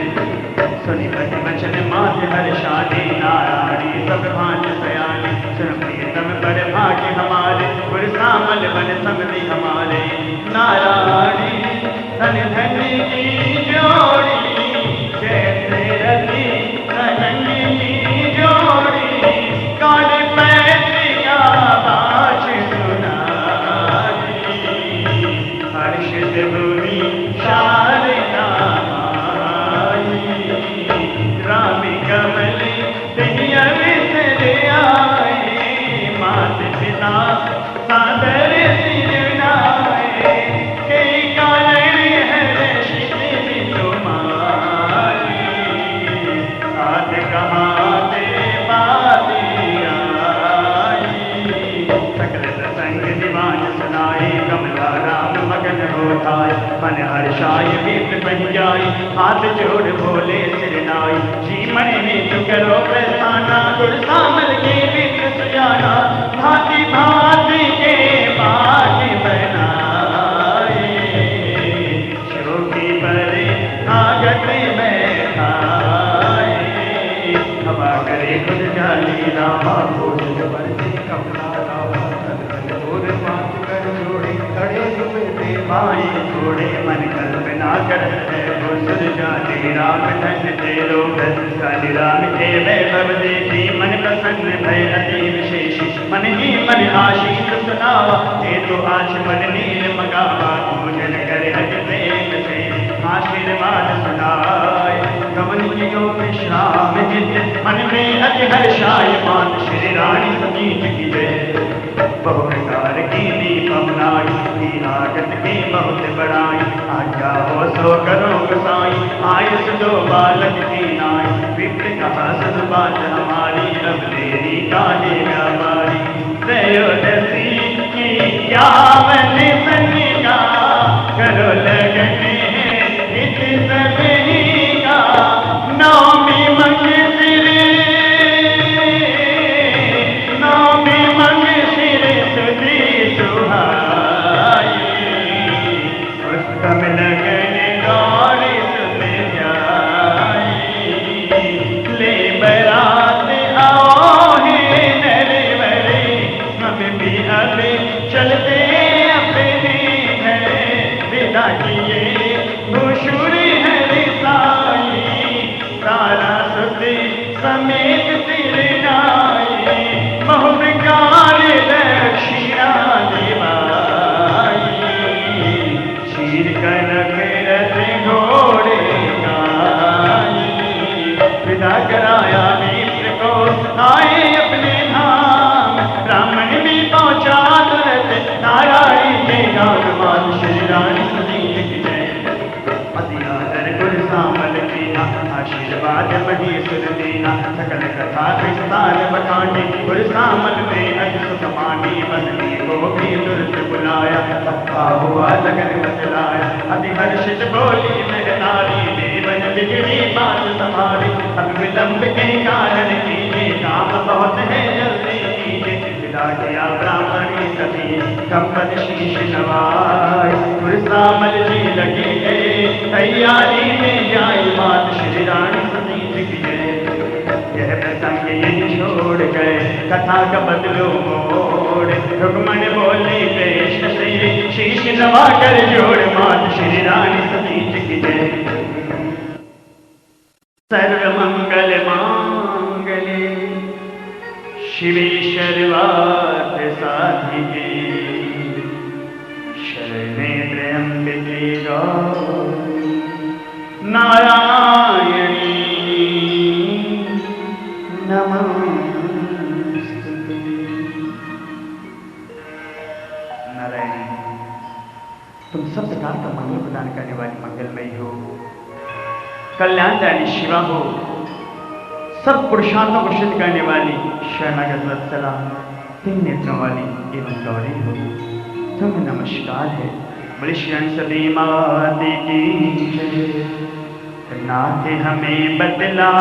सुनी पति वचन मात हर्षाली नारायणी सब भांज सयाली सुन प्रियतम पर भाग्य हमारे गुर सामल बन समझी हमारे नारायणी धन धन की जोड़ी जैसे रति धन की जोड़ी काले पैसे का बाज सुनाई हर्षित भूमि शारदा राम कमल दहिया विसर आए मात पिता सादर सिरनाए कई कारण हर्षित तुम्हारी आद कहाँ से बाती आई सकल प्रसंग दीवान सुनाए कमला राम मगन होताय मन हर्षाय विप्र बन जाई हाथ जोड़ बोले सिरनाई जी मन में तू करो प्रसाना गुर सामल के विप्र सुजाना भांति भांति के बाग बनाए शोकी परे आगत बैठाए हवा करे खुद जाली रामा भोज बरसे कमला रामा और पाँच कर जोड़े खड़े हुए माई थोड़े मन कल्पना करते सुर जाने राम धन तेरो काली राम के वैभव देखी मन प्रसन्न भय अति विशेष मन ही मन आशीष सुनावा हे तो आश मन नील मगावा पूजन करे हज प्रेम से आशीर्वाद सुनाए गमन कियो विश्राम जित मन में अति हर्षाय मात श्री रानी सती की जय बहु प्रकार की दीपमनाई की आगत की बहुत बड़ाई आज्ञा हो सो करो गोसाई आयुष दो बालक की नाई विप्र कहा सद बात हमारी अब तेरी काले व्यापारी त्रयोदशी की यावन सनिका करो लगने हित सबही का नौमी मंगशिर नौमी मंगशिर सुधी सुहाई पुस्तम लगन गौरी सुन जाई ले बरात आओ हे नरवरे हम भी अब चलते अपने घर विदा किए भूषुरी हरि साई तारा सुधी समेत तिरनाई बहुप्रकार दक्षिणा दिवाई शीर कनक रथ घोड़े गाई विदा कराया मित्र को आए अपने धाम ब्राह्मण भी पहुंचा तुरंत नारायणी के गान मान श्री रानी सती की जय अति आदर गुर सामल कीना आशीर्वाद महेश्वर देना सकल कथा विस्तार बखानी गुर सामल ने अति सुख मानी बदली को भी तुरंत बुलाया पक्का हुआ लगन बतलाया अति हर्षित बोली मेरे नारी देवन बिगड़ी बात संभाली अब विलंब के कारण कीजिए काम बहुत है जल्दी कीजिए विदा किया ब्राह्मणी सती कंपन शीश नवाई गुर सामल जी लगे गए तैयारी में जाई मात श्री रानी सती की जय यह प्रसंग ये छोड़ गए कथा का बदलो मोड़, रुक्मण बोली कृष्ण से शीश नवा कर जोड़, मात श्री रानी सती जी की जय। सर्वमंगल मांगले शिवे सर्वार्थ साधिके, शरणे त्र्यंबके गौरी नारायणी नमोस्तुते। नारायणी, तुम सब प्रकार का मंगल प्रदान करने वाली मंगलमयी हो, कल्याणदायिनी शिवा हो, सब पुरुषार्थों को सिद्ध करने वाली शरणागत वत्सला, तीन नेत्रों वाली एवं गौरी हो, तुम्हें नमस्कार है। बोले श्री सती माते की जय। नाथ हमें बतला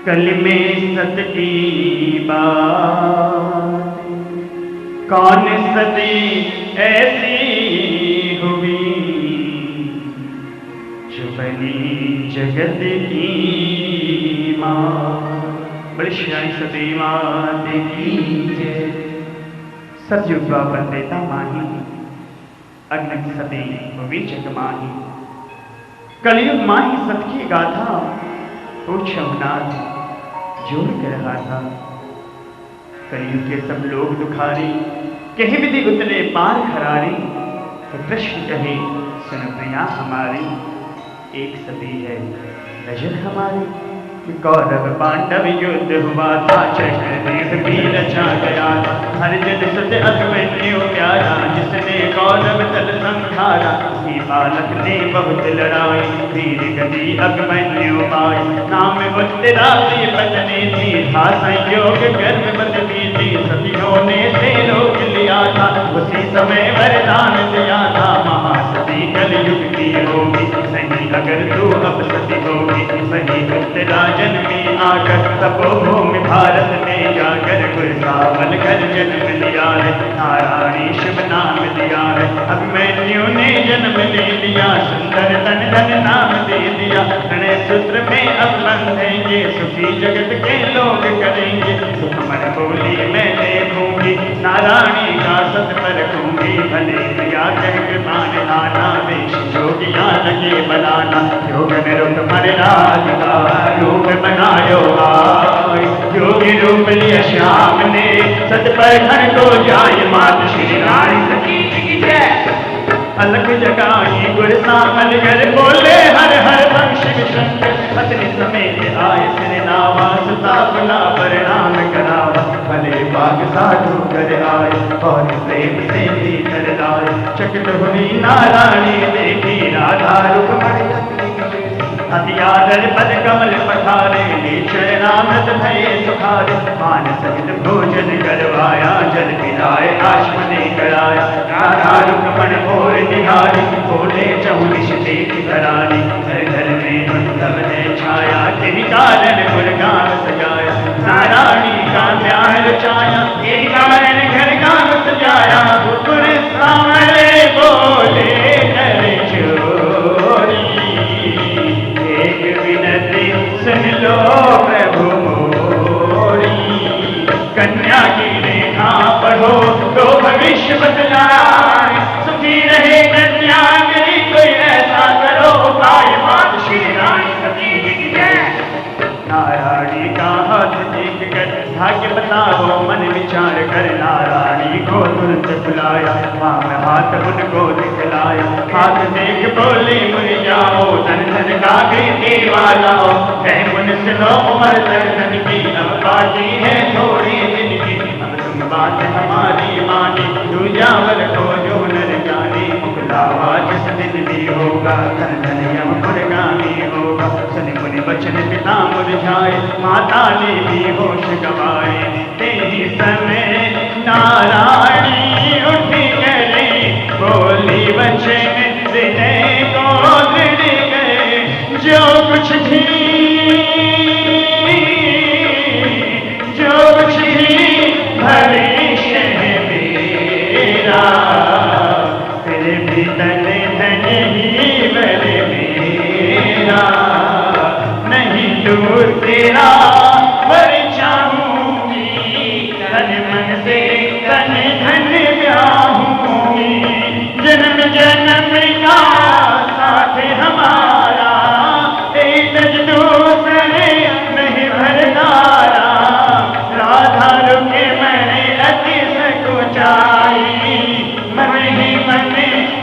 कल में सत की बात, कौन सती ऐसी हुई जो बनी जगत की माँ। बड़ी श्री सती माते की जय। सतयुग द्वापर त्रेता माही, अग्नि सती विवेचक माही, कलयुग माही सत की गाथा पूछो नाथ जोड़ के रहा था। कलयुग के सब लोग दुखारी, कहीं विधि उतने पार खरारी, तो कृष्ण कहे सुन प्रिया हमारी, एक सती है नजर हमारी। कौरव पांडव युद्ध हुआ था, चक्रदेव भी रचा गया था, हर जन सत अभिमन्यु प्यारा, जिसने कौरव दल संहारा। ही बालक ने बहुत लड़ाई, वीर गति अभिमन्यु माई, नाम उत्तरा से पत्नी थी, था संयोग गर्भवती थी, सतियों ने से रोक लिया था, उसी समय वरदान दिया था, महासती कलयुग की होगी नहीं अगर तू अब सती होगी। वही उत्तरा जन्मी आकर तपोभूमि भारत में जाकर, गुरसावल कर जन्म लिया है, नारायणी शुभ नाम दिया है। अभिमन्यु ने जन्म ले लिया, सुंदर तन धन नाम दे दिया, गणेश सूत्र में अब बंधेंगे, सुखी जगत के लोग करेंगे। सुखमन बोली मैं देखूंगी, नारायणी का सत परखूंगी, भले प्रिया कह कृपान आना, वेश जोगिया लगे बनाना, योग में रुक मरना रूप बनायो आय, योगी रूप लिया श्याम ने, सत पर घर को जाय, मात श्री रानी सती की जय। अलग जगाई गुर सामल घर बोले, हर हर वंश शंकर, पत्नी समेत आए सिर नावा, सुतापना प्रणाम करावा, भले भाग साधु कर आए, और प्रेम से भीतर लाए। चकित हुई नारायणी देखी, राधा रुक्मणी अति आदर पद कमल पठारे, चरणामृत भये सुखारे, मान सहित भोजन करवाया, जल पिलाए आश्मने कराया, राधा रुक्मण और निहारी, बोले चहुनिश देख करारी, घर घर में उत्सव है छाया, किन कारण गुणगान सजाया, नारायणी का प्यार रचाया, यही कारण घर गान सजाया, गुर सामने बोले कर चोरी, एक विनती सुन लो प्रभु मोरी, कन्या की रेखा पढ़ो तो भविष्य बदलाए, सुखी रहे कन्या मेरी कोई ऐसा करो उपाय, मात श्री रानी सती की जय। नारायणी का हाथ देख कर भाग्य बताओ मन विचार कर, नारायणी को तुरंत बुलाया, वाम हाथ उनको दिखलाया, हाथ देख बोले मुझ जाओ, धन धन का भी वालाओ, है मुन सुनो उमर धन की, अब बाकी है थोड़ी दिन की, अब तुम बात हमारी मानी, तू जावर को जो नर जाने, मुखलावा जिस दिन भी होगा, धन धन यम पुरगामी होगा, सुन मुनि वचन पिता मुरझाए, माता ने भी होश गवाए, तेरी समय नारायणी उठ गए, बोली वचन हृदय को दृढ़ गए, जो कुछ भी भविष्य है मेरा, फिर भी तन धन ही बर मेरा, नहीं दूर तेरा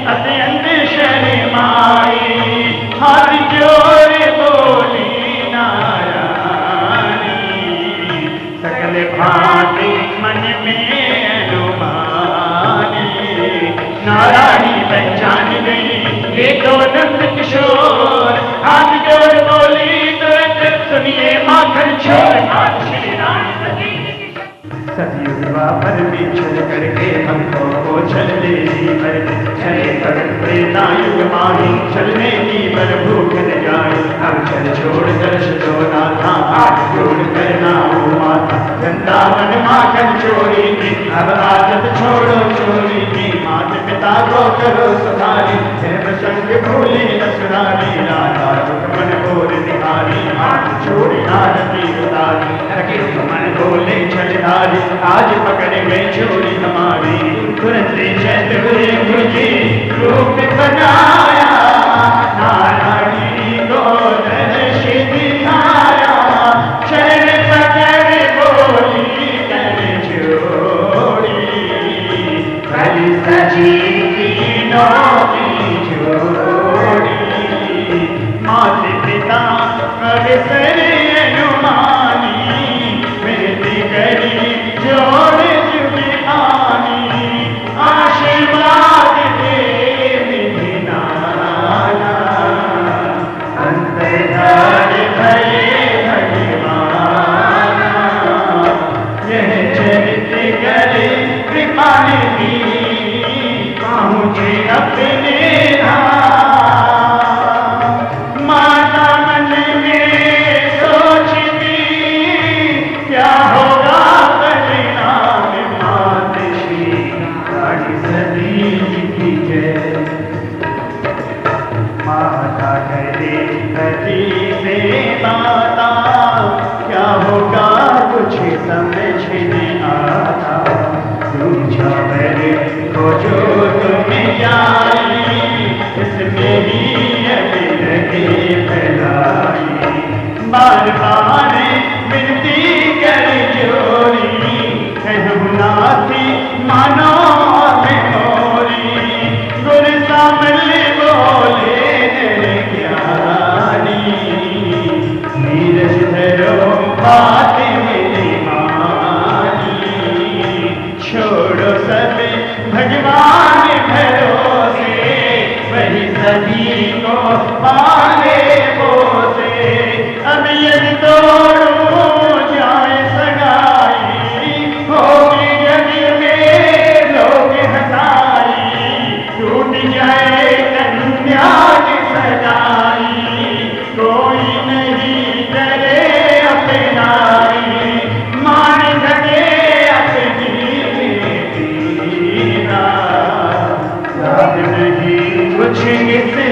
अत्यंत शर्माई, हाथ जोड़ बोली नारायणी, सकल भांति मन में अनुमानी, नारायणी पहचान गई ये तो नंद किशोर, हाथ जोड़ बोली तुरंत सुनिए माखन छोड़, आज श्री राम सतयुग द्वापर में चल करके भक्तों को चलने की पर चले पर त्रेतायुग माही चलने की पर भूख न जाए, अब चल छोड़ दर्श दो नाथा, हाथ जोड़ करना हो माता, वृंदावन माखन चोरी की, अब आदत छोड़ो चोरी की, माता पिता को करो सुधारी, प्रसंग भूले न सुनारी, राधा मन बोल निहारी, हाथ छोड़ी आरती उतारी, लगे मन बोले छलधारी, आज पकड़ गए चोरी हमारी, तुरंत चैत हुए मुझे रूप बनाया, नारायणी को दर्श दिखाया, शरण पकड़ बोली कर जोड़ी, भली सजी तीनों की जोड़ी, माता पिता अवसर अनुमानी, बेटी करी जोड़ जुगी आनी, आशीर्वाद दे विधिनाना, अंतर्धार भले भगवाना, यह चरित्र करे कृपा निधि, पहुँचे अपने माता मन में सोचती, क्या होगा परिणाम, मात श्री रानी सती की जय, माता करे पति से माता, क्या होगा कुछ समझ नहीं आता, पूछा मेरे को जो तुम्हें जाई, इसमें ही अभी लगे फैलाई, बार बार विनती कर जोरी, कहूँ नाथी मानो में मोरी, गुरु सामने बोले ज्ञानी, नीरज धरो बात मेरी मानी, छोड़ो सब भगवान भरोसे, वही सभी को पाले पोसे, अब यदि तोड़ो जाए सगाई, होगी जग में लोग हंसाई, टूट जाए कन्या की सगाई, कोई नहीं करे अपनाई, मान सके अपनी बेटी, याद नहीं कुछ किसे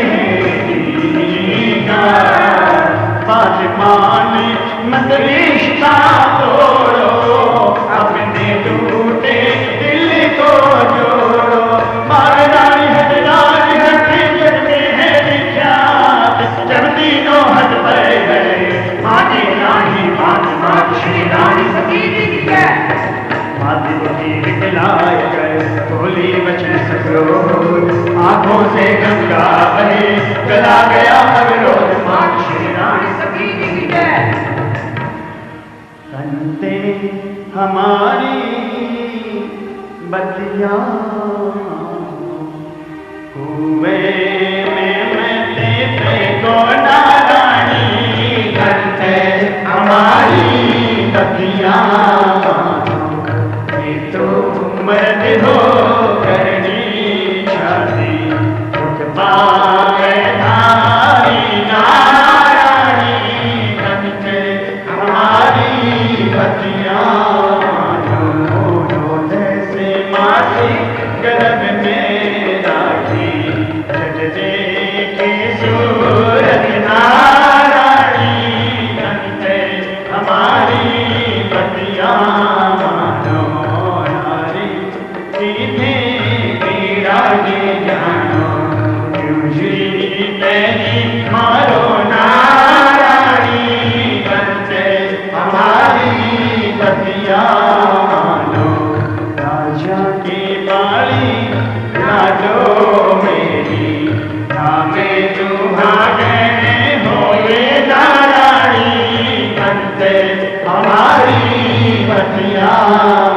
बात मान मत रिश्ता तोड़ो, अपने टूटे दिल को जोड़ो, मारदारी हटदारी हटे जगते हैं विख्यात, जब तीनों हट पर गए माने रानी मात मात श्री रानी सती की जय, माती बुद्धि दिखलाए गए बोली वचन सक्रोध, आंखों से गंगा बहे गला गया अविरोध, मात श्री रानी सती की जय, संते हमारी बतिया कुएं में मरते थे को नारायणी, संते हमारी बतिया तो मर्द हो करनी शादी, धारी नारायणी, कंठे हमारी बतिया, दोनों जैसे मासी गर्भ में राखी, जग देखे सूरत नारायणी, कंठे हमारी बतिया, सीधे तेरा ये जानो, हमें सुहागने हो ये नारायणी, कंते हमारी बतिया।